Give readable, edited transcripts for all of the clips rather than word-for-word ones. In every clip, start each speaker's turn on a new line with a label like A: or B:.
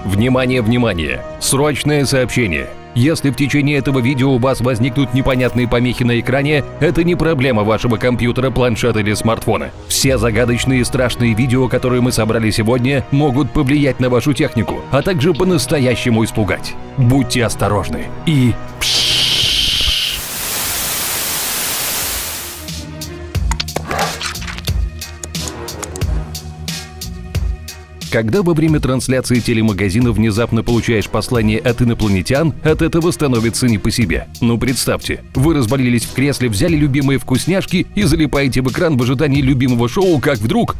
A: Внимание, внимание! Срочное сообщение! Если в течение этого видео у вас возникнут непонятные помехи на экране, это не проблема вашего компьютера, планшета или смартфона. Все загадочные и страшные видео, которые мы собрали сегодня, могут повлиять на вашу технику, а также по-настоящему испугать. Будьте осторожны и... Когда во время трансляции телемагазина внезапно получаешь послание от инопланетян, от этого становится не по себе. Ну представьте, вы развалились в кресле, взяли любимые вкусняшки и залипаете в экран в ожидании любимого шоу, как вдруг...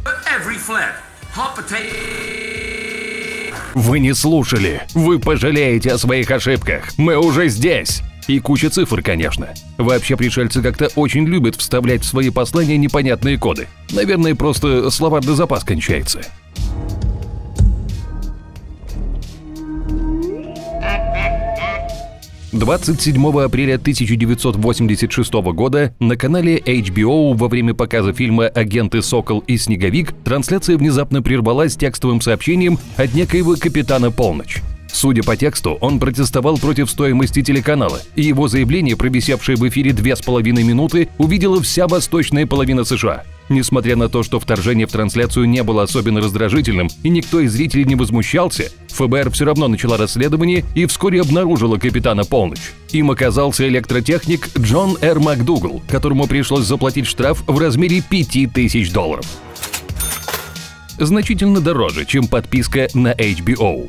A: Вы не слушали. Вы пожалеете о своих ошибках. Мы уже здесь. И куча цифр, конечно. Вообще пришельцы как-то очень любят вставлять в свои послания непонятные коды. Наверное, просто словарный запас кончается. 27 апреля 1986 года на канале HBO во время показа фильма «Агенты Сокол и Снеговик» трансляция внезапно прервалась текстовым сообщением от некоего капитана Полночь. Судя по тексту, он протестовал против стоимости телеканала, и его заявление, провисевшее в эфире 2,5 минуты, увидела вся восточная половина США. Несмотря на то, что вторжение в трансляцию не было особенно раздражительным и никто из зрителей не возмущался, ФБР все равно начала расследование и вскоре обнаружила капитана Полночь. Им оказался электротехник Джон Р. МакДугал, которому пришлось заплатить штраф в размере $5000. Значительно дороже, чем подписка на HBO.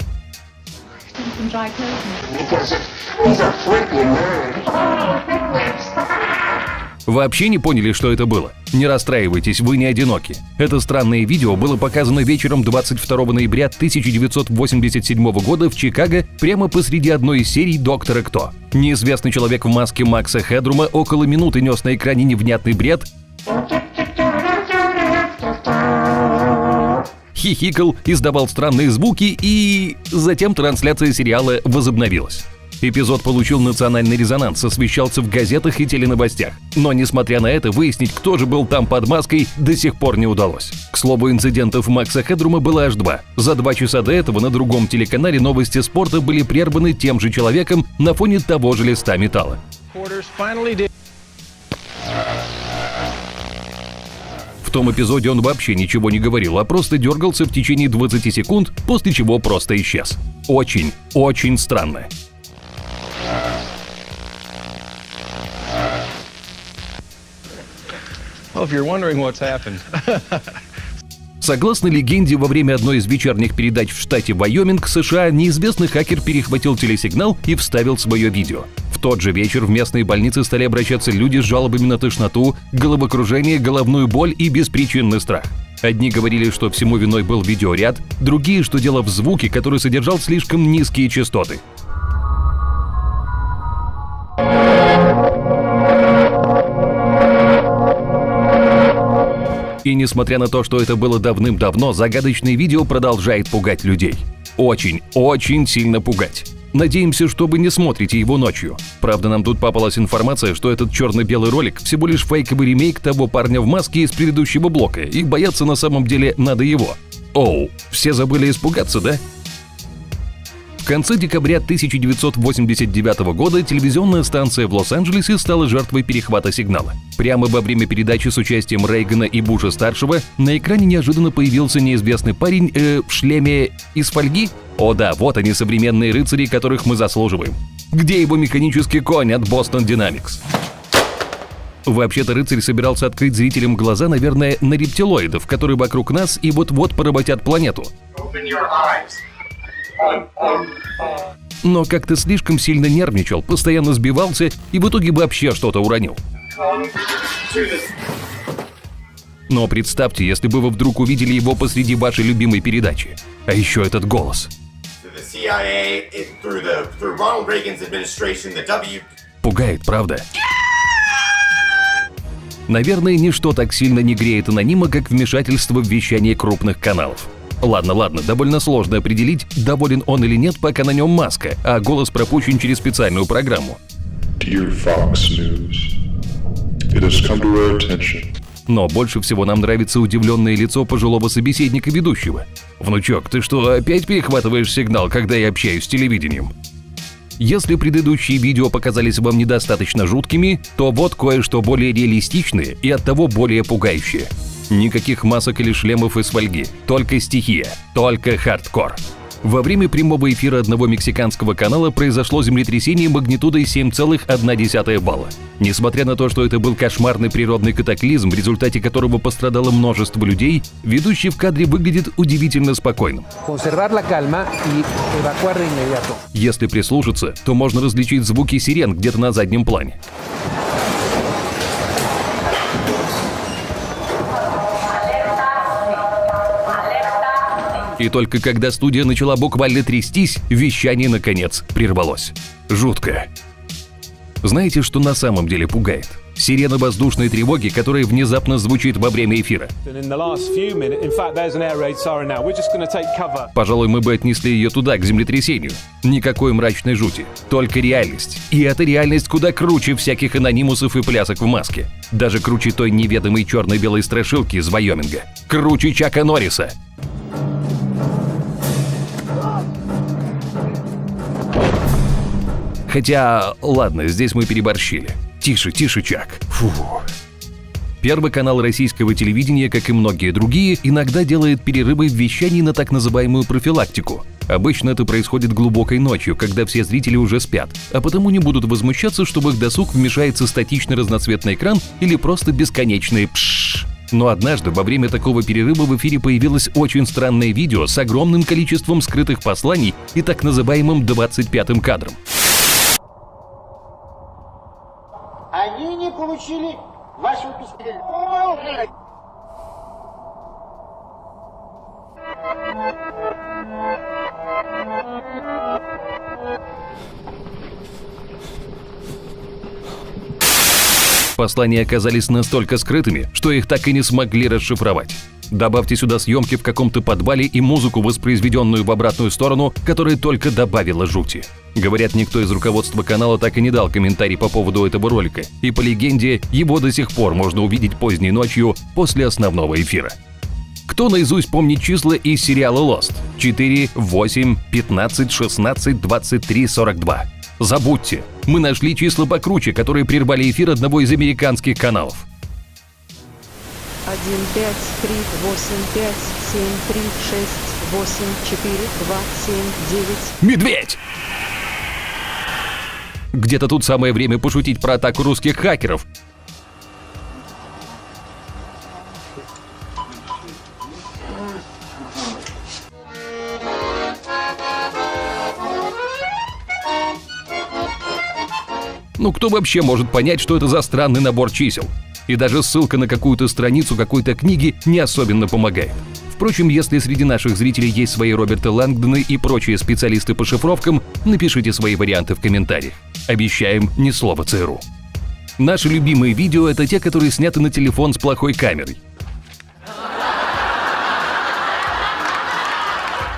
A: Вообще не поняли, что это было? Не расстраивайтесь, вы не одиноки. Это странное видео было показано вечером 22 ноября 1987 года в Чикаго прямо посреди одной из серий «Доктора Кто». Неизвестный человек в маске Макса Хедрума около минуты нес на экране невнятный бред, хихикал, издавал странные звуки и... Затем трансляция сериала возобновилась. Эпизод получил национальный резонанс, освещался в газетах и теленовостях. Но, несмотря на это, выяснить, кто же был там под маской, до сих пор не удалось. К слову, инцидентов Макса Хедрума было аж 2. За 2 часа до этого на другом телеканале новости спорта были прерваны тем же человеком на фоне того же листа металла. В том эпизоде он вообще ничего не говорил, а просто дергался в течение 20 секунд, после чего просто исчез. Очень, очень странно. Согласно легенде, во время одной из вечерних передач в штате Вайоминг, США, неизвестный хакер перехватил телесигнал и вставил свое видео. В тот же вечер в местные больницы стали обращаться люди с жалобами на тошноту, головокружение, головную боль и беспричинный страх. Одни говорили, что всему виной был видеоряд, другие, что дело в звуке, который содержал слишком низкие частоты. И несмотря на то, что это было давным-давно, загадочное видео продолжает пугать людей. Очень, очень сильно пугать. Надеемся, что вы не смотрите его ночью. Правда, нам тут попалась информация, что этот черно-белый ролик всего лишь фейковый ремейк того парня в маске из предыдущего блока, и бояться на самом деле надо его. Оу, все забыли испугаться, да? В конце декабря 1989 года телевизионная станция в Лос-Анджелесе стала жертвой перехвата сигнала. Прямо во время передачи с участием Рейгана и Буша-старшего на экране неожиданно появился неизвестный парень в шлеме из фольги. О да, вот они, современные рыцари, которых мы заслуживаем. Где его механический конь от Boston Dynamics? Вообще-то рыцарь собирался открыть зрителям глаза, наверное, на рептилоидов, которые вокруг нас и вот-вот поработят планету. Но как-то слишком сильно нервничал, постоянно сбивался и в итоге вообще что-то уронил. Но представьте, если бы вы вдруг увидели его посреди вашей любимой передачи. А еще этот голос. Пугает, правда? Наверное, ничто так сильно не греет анонима, как вмешательство в вещание крупных каналов. Ладно, довольно сложно определить, доволен он или нет, пока на нем маска, а голос пропущен через специальную программу. Но больше всего нам нравится удивленное лицо пожилого собеседника ведущего. «Внучок, ты что, опять перехватываешь сигнал, когда я общаюсь с телевидением?» Если предыдущие видео показались вам недостаточно жуткими, то вот кое-что более реалистичное и оттого более пугающее. Никаких масок или шлемов из фольги, только стихия, только хардкор. Во время прямого эфира одного мексиканского канала произошло землетрясение магнитудой 7,1 балла. Несмотря на то, что это был кошмарный природный катаклизм, в результате которого пострадало множество людей, ведущий в кадре выглядит удивительно спокойным. Если прислушаться, то можно различить звуки сирен где-то на заднем плане. И только когда студия начала буквально трястись, вещание наконец прервалось. Жутко. Знаете, что на самом деле пугает? Сирена воздушной тревоги, которая внезапно звучит во время эфира. Пожалуй, мы бы отнесли ее туда, к землетрясению. Никакой мрачной жути, только реальность. И эта реальность куда круче всяких анонимусов и плясок в маске. Даже круче той неведомой черно-белой страшилки из Вайоминга. Круче Чака Норриса. Хотя, ладно, здесь мы переборщили. Тише, тише, Чак. Фу. Первый канал российского телевидения, как и многие другие, иногда делает перерывы в вещании на так называемую профилактику. Обычно это происходит глубокой ночью, когда все зрители уже спят, а потому не будут возмущаться, что в их досуг вмешается статичный разноцветный экран или просто бесконечные пшшш. Но однажды во время такого перерыва в эфире появилось очень странное видео с огромным количеством скрытых посланий и так называемым 25-м кадром.
B: Они не получили вашего письма.
A: Послания оказались настолько скрытыми, что их так и не смогли расшифровать. Добавьте сюда съемки в каком-то подвале и музыку, воспроизведенную в обратную сторону, которая только добавила жути. Говорят, никто из руководства канала так и не дал комментарий по поводу этого ролика, и по легенде, его до сих пор можно увидеть поздней ночью после основного эфира. Кто наизусть помнит числа из сериала Lost? 4, 8, 15, 16, 23, 42. Забудьте, мы нашли числа покруче, которые прервали эфир одного из американских каналов.
C: 1, 5, 3, 8, 5, 7, 3, 6, 8, 4, 2, 7, 9.
A: Медведь! Где-то тут самое время пошутить про атаку русских хакеров. Ну кто вообще может понять, что это за странный набор чисел? И даже ссылка на какую-то страницу какой-то книги не особенно помогает. Впрочем, если среди наших зрителей есть свои Роберты Лэнгдоны и прочие специалисты по шифровкам, напишите свои варианты в комментариях. Обещаем, ни слова ЦРУ. Наши любимые видео – это те, которые сняты на телефон с плохой камерой.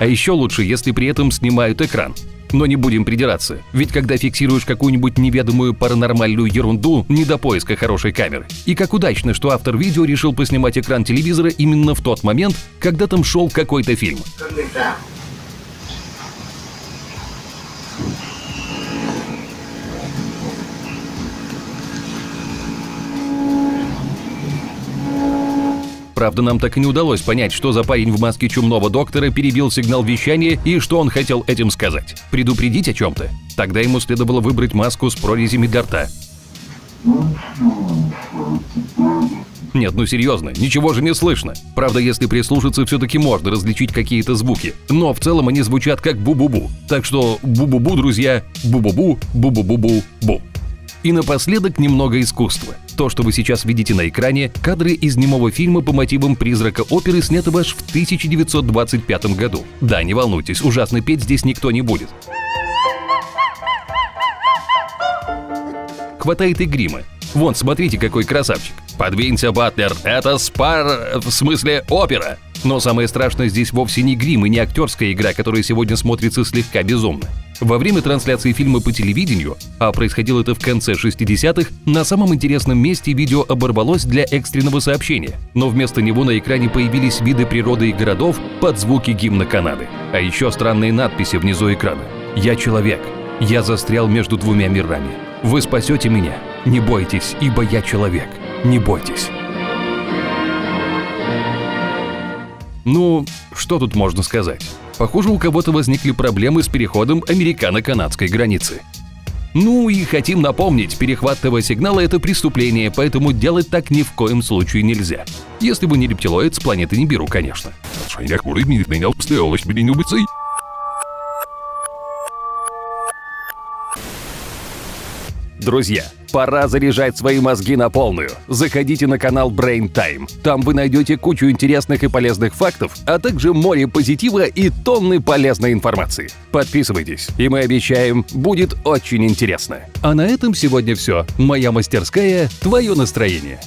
A: А еще лучше, если при этом снимают экран. Но не будем придираться, ведь когда фиксируешь какую-нибудь неведомую паранормальную ерунду, не до поиска хорошей камеры. И как удачно, что автор видео решил поснимать экран телевизора именно в тот момент, когда там шел какой-то фильм. Правда, нам так и не удалось понять, что за парень в маске чумного доктора перебил сигнал вещания и что он хотел этим сказать. Предупредить о чем-то? Тогда ему следовало выбрать маску с прорезями для рта. Нет, ну серьезно, ничего же не слышно. Правда, если прислушаться, все-таки можно различить какие-то звуки. Но в целом они звучат как бу-бу-бу. Так что бу-бу-бу, друзья, бу-бу-бу, бу-бу-бу-бу-бу. И напоследок немного искусства. То, что вы сейчас видите на экране, кадры из немого фильма по мотивам «Призрака оперы», снятого аж в 1925 году. Да, не волнуйтесь, ужасно петь здесь никто не будет. Хватает и грима. Вон, смотрите, какой красавчик. Подвинься, Батлер, это в смысле опера. Но самое страшное здесь вовсе не грим и не актерская игра, которая сегодня смотрится слегка безумно. Во время трансляции фильма по телевидению, а происходило это в конце 60-х, на самом интересном месте видео оборвалось для экстренного сообщения, но вместо него на экране появились виды природы и городов под звуки гимна Канады. А еще странные надписи внизу экрана. «Я человек. Я застрял между двумя мирами. Вы спасете меня. Не бойтесь, ибо я человек. Не бойтесь». Ну, что тут можно сказать? Похоже, у кого-то возникли проблемы с переходом американо-канадской границы. Ну и хотим напомнить, перехват ТВ-сигнала – это преступление, поэтому делать так ни в коем случае нельзя. Если вы не рептилоид с планеты Нибиру, конечно. Друзья, пора заряжать свои мозги на полную. Заходите на канал Brain Time. Там вы найдете кучу интересных и полезных фактов, а также море позитива и тонны полезной информации. Подписывайтесь, и мы обещаем, будет очень интересно. А на этом сегодня все. Моя мастерская, твое настроение.